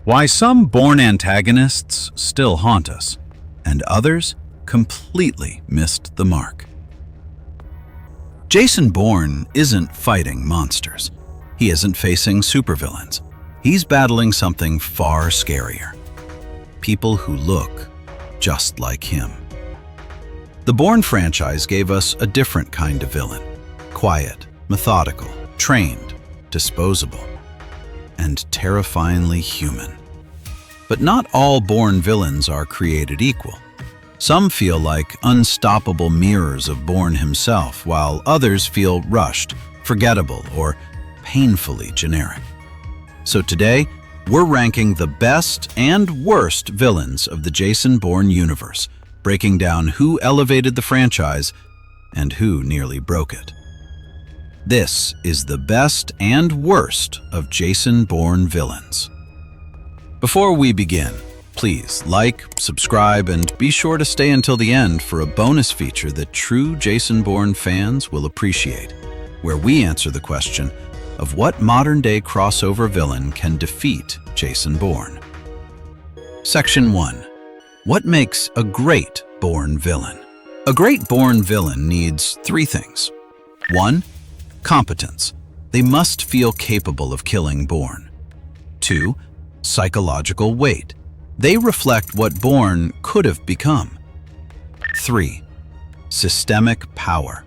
Why some Bourne antagonists still haunt us, and others completely missed the mark. Jason Bourne isn't fighting monsters. He isn't facing supervillains. He's battling something far scarier. People who look just like him. The Bourne franchise gave us a different kind of villain. Quiet, methodical, trained, disposable, and terrifyingly human. But not all Bourne villains are created equal. Some feel like unstoppable mirrors of Bourne himself, while others feel rushed, forgettable, or painfully generic. So today, we're ranking the best and worst villains of the Jason Bourne universe, breaking down who elevated the franchise and who nearly broke it. This is the best and worst of Jason Bourne villains. Before we begin, please like, subscribe, and be sure to stay until the end for a bonus feature that true Jason Bourne fans will appreciate, where we answer the question of what modern-day crossover villain can defeat Jason Bourne. Section 1. What makes a great Bourne villain? A great Bourne villain needs 3 things. 1. Competence. They must feel capable of killing Bourne. 2. Psychological weight. They reflect what Bourne could have become. 3. Systemic power.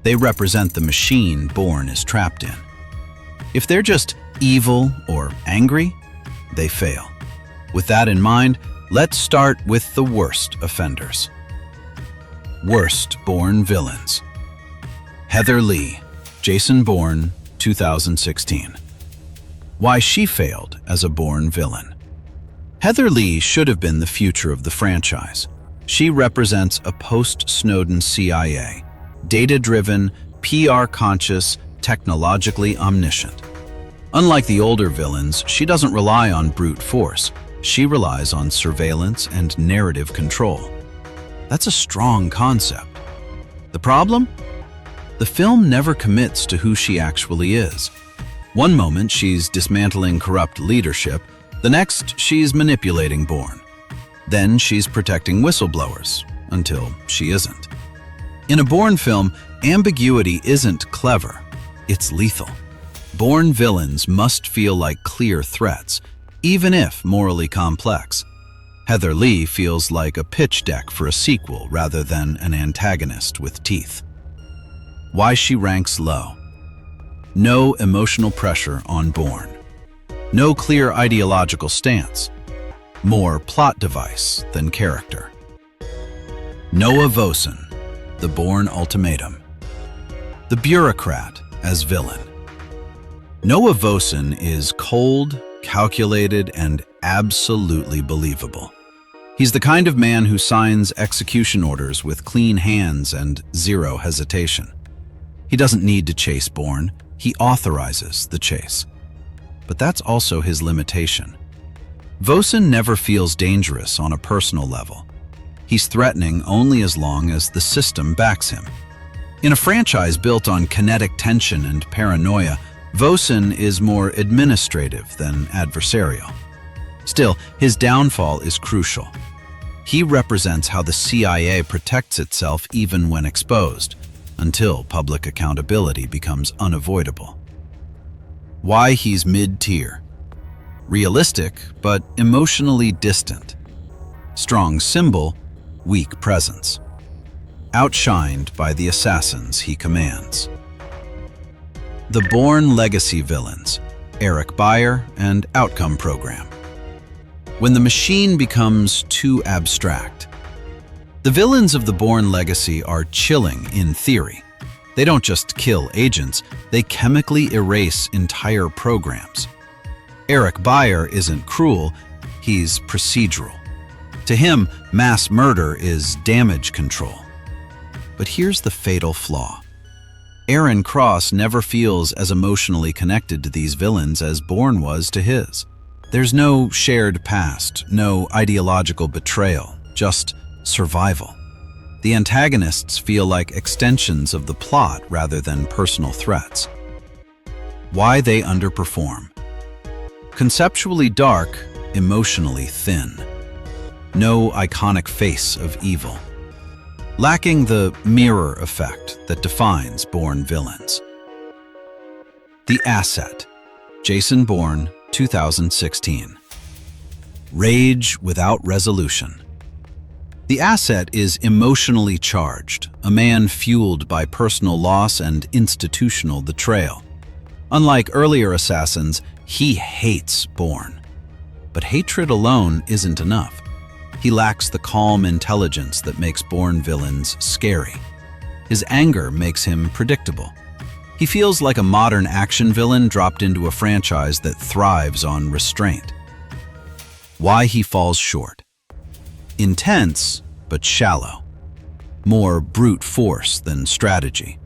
They represent the machine Bourne is trapped in. If they're just evil or angry, they fail. With that in mind, let's start with the worst offenders. Worst Bourne villains. Heather Lee, Jason Bourne, 2016. Why she failed as a Bourne villain. Heather Lee should have been the future of the franchise. She represents a post-Snowden CIA, data-driven, PR-conscious, technologically omniscient. Unlike the older villains, she doesn't rely on brute force. She relies on surveillance and narrative control. That's a strong concept. The problem? The film never commits to who she actually is. One moment she's dismantling corrupt leadership, the next she's manipulating Bourne. Then she's protecting whistleblowers, until she isn't. In a Bourne film, ambiguity isn't clever, it's lethal. Bourne villains must feel like clear threats, even if morally complex. Heather Lee feels like a pitch deck for a sequel rather than an antagonist with teeth. Why she ranks low. No emotional pressure on Bourne. No clear ideological stance. More plot device than character. Noah Vosen, the Bourne ultimatum. The bureaucrat as villain. Noah Vosen is cold, calculated, and absolutely believable. He's the kind of man who signs execution orders with clean hands and zero hesitation. He doesn't need to chase Bourne, he authorizes the chase. But that's also his limitation. Vosen never feels dangerous on a personal level. He's threatening only as long as the system backs him. In a franchise built on kinetic tension and paranoia, Vosen is more administrative than adversarial. Still, his downfall is crucial. He represents how the CIA protects itself even when exposed, until public accountability becomes unavoidable. Why he's mid-tier. Realistic, but emotionally distant. Strong symbol, weak presence. Outshined by the assassins he commands. The Bourne legacy villains, Eric Byer and Outcome Program. When the machine becomes too abstract. The villains of the Bourne legacy are chilling in theory. They don't just kill agents, they chemically erase entire programs. Eric Byer isn't cruel, he's procedural. To him, mass murder is damage control. But here's the fatal flaw. Aaron Cross never feels as emotionally connected to these villains as Bourne was to his. There's no shared past, no ideological betrayal, just survival. The antagonists feel like extensions of the plot rather than personal threats. Why they underperform. Conceptually dark, emotionally thin. No iconic face of evil. Lacking the mirror effect that defines Bourne villains. The Asset, Jason Bourne, 2016. Rage without resolution. The Asset is emotionally charged, a man fueled by personal loss and institutional betrayal. Unlike earlier assassins, he hates Bourne. But hatred alone isn't enough. He lacks the calm intelligence that makes Bourne villains scary. His anger makes him predictable. He feels like a modern action villain dropped into a franchise that thrives on restraint. Why he falls short. Intense, but shallow. More brute force than strategy.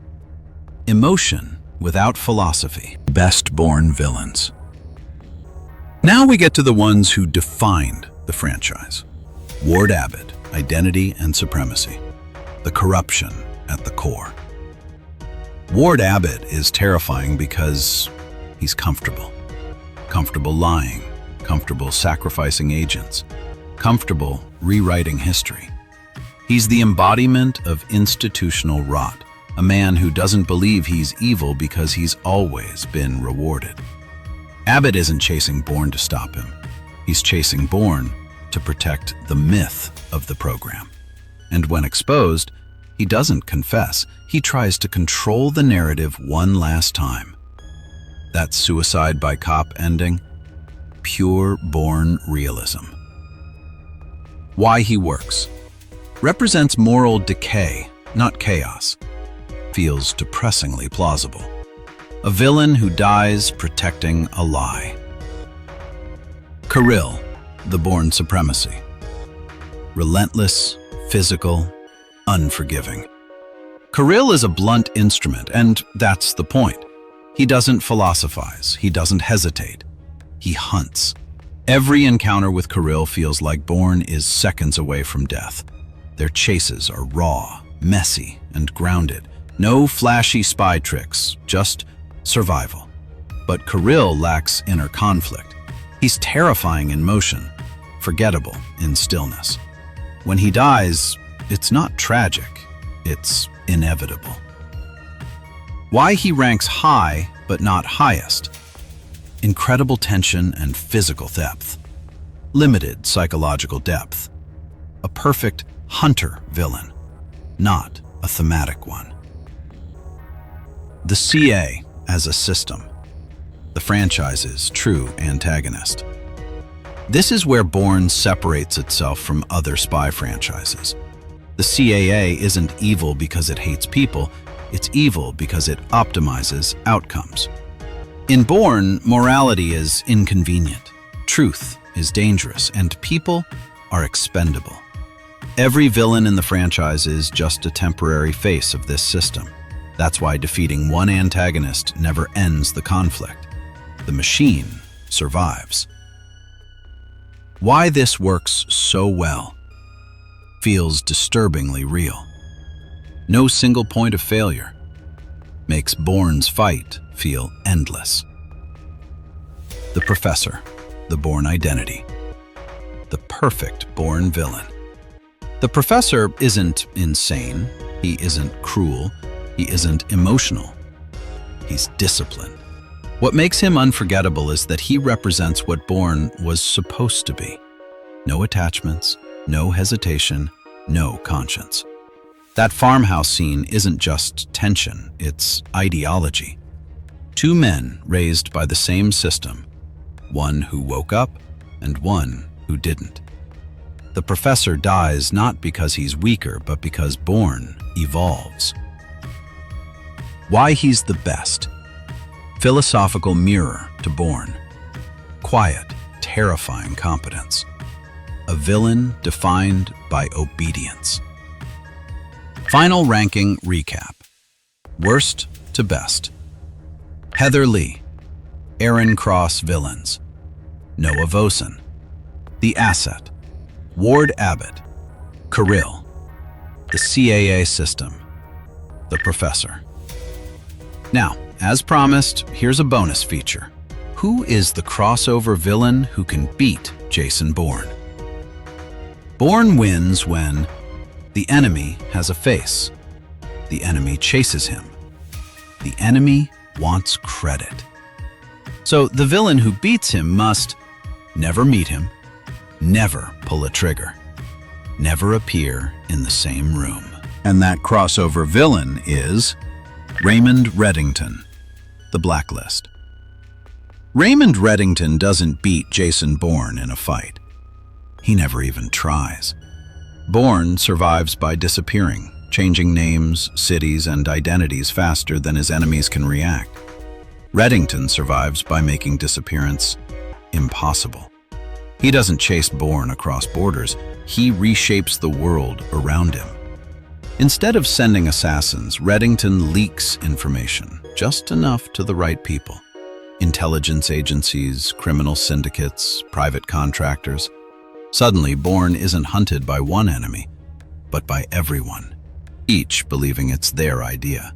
Emotion without philosophy. Best Bourne villains. Now we get to the ones who defined the franchise. Ward Abbott, identity and supremacy. The corruption at the core. Ward Abbott is terrifying because he's comfortable. Comfortable lying, comfortable sacrificing agents, comfortable rewriting history. He's the embodiment of institutional rot, a man who doesn't believe he's evil because he's always been rewarded. Abbott isn't chasing Bourne to stop him. He's chasing Bourne to protect the myth of the program. And when exposed, he doesn't confess. He tries to control the narrative one last time. That suicide by cop ending, pure Bourne realism. Why he works. Represents moral decay, not chaos. Feels depressingly plausible. A villain who dies protecting a lie. Kirill, the Bourne supremacy. Relentless, physical, unforgiving. Kirill is a blunt instrument, and that's the point. He doesn't philosophize, he doesn't hesitate. He hunts. Every encounter with Kirill feels like Bourne is seconds away from death. Their chases are raw, messy, and grounded. No flashy spy tricks, just survival. But Kirill lacks inner conflict. He's terrifying in motion, forgettable in stillness. When he dies, it's not tragic, it's inevitable. Why he ranks high, but not highest. Incredible tension and physical depth. Limited psychological depth. A perfect hunter villain, not a thematic one. The CA as a system. The franchise's true antagonist. This is where Bourne separates itself from other spy franchises. The CAA isn't evil because it hates people, it's evil because it optimizes outcomes. In Bourne, morality is inconvenient, truth is dangerous, and people are expendable. Every villain in the franchise is just a temporary face of this system. That's why defeating one antagonist never ends the conflict. The machine survives. Why this works so well. Feels disturbingly real. No single point of failure. Makes Bourne's fight feel endless. The Professor, the Bourne identity. The perfect Bourne villain. The Professor isn't insane, he isn't cruel, he isn't emotional. He's disciplined. What makes him unforgettable is that he represents what Bourne was supposed to be. No attachments, no hesitation, no conscience. That farmhouse scene isn't just tension, it's ideology. Two men raised by the same system, one who woke up and one who didn't. The Professor dies not because he's weaker, but because Bourne evolves. Why he's the best. Philosophical mirror to Bourne. Quiet, terrifying competence. A villain defined by obedience. Final ranking recap. Worst to best. Heather Lee, Aaron Cross villains. Noah Vosen. The Asset. Ward Abbott. Kirill. The CAA system. The Professor. Now, as promised, here's a bonus feature. Who is the crossover villain who can beat Jason Bourne. Bourne wins when the enemy has a face. The enemy chases him. The enemy wants credit. So the villain who beats him must never meet him, never pull a trigger, never appear in the same room. And that crossover villain is Raymond Reddington, the Blacklist. Raymond Reddington doesn't beat Jason Bourne in a fight. He never even tries. Bourne survives by disappearing, changing names, cities, and identities faster than his enemies can react. Reddington survives by making disappearance impossible. He doesn't chase Bourne across borders, he reshapes the world around him. Instead of sending assassins, Reddington leaks information, just enough to the right people. Intelligence agencies, criminal syndicates, private contractors. Suddenly, Bourne isn't hunted by one enemy, but by everyone, each believing it's their idea.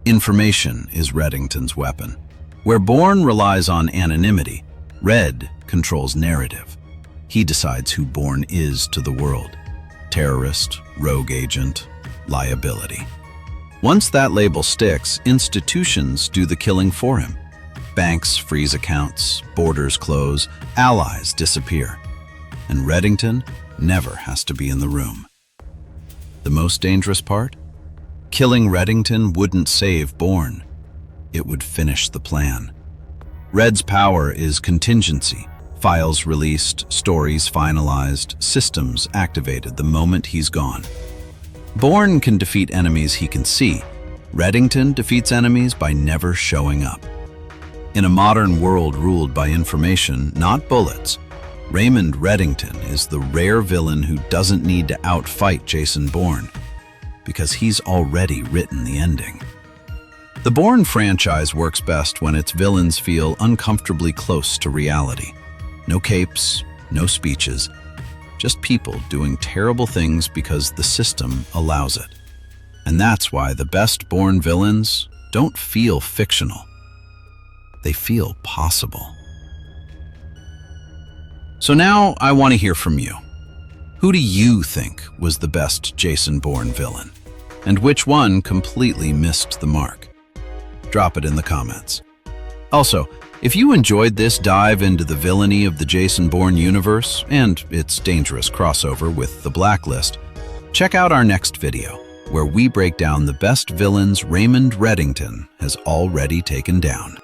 Information is Reddington's weapon. Where Bourne relies on anonymity, Red controls narrative. He decides who Bourne is to the world. Terrorist, rogue agent, liability. Once that label sticks, institutions do the killing for him. Banks freeze accounts, borders close, allies disappear. And Reddington never has to be in the room. The most dangerous part? Killing Reddington wouldn't save Bourne. It would finish the plan. Red's power is contingency. Files released, stories finalized, systems activated the moment he's gone. Bourne can defeat enemies he can see. Reddington defeats enemies by never showing up. In a modern world ruled by information, not bullets, Raymond Reddington is the rare villain who doesn't need to outfight Jason Bourne, because he's already written the ending. The Bourne franchise works best when its villains feel uncomfortably close to reality. No capes, no speeches, just people doing terrible things because the system allows it. And that's why the best Bourne villains don't feel fictional. They feel possible. So now I want to hear from you. Who do you think was the best Jason Bourne villain? And which one completely missed the mark? Drop it in the comments. Also, if you enjoyed this dive into the villainy of the Jason Bourne universe and its dangerous crossover with the Blacklist, check out our next video, where we break down the best villains Raymond Reddington has already taken down.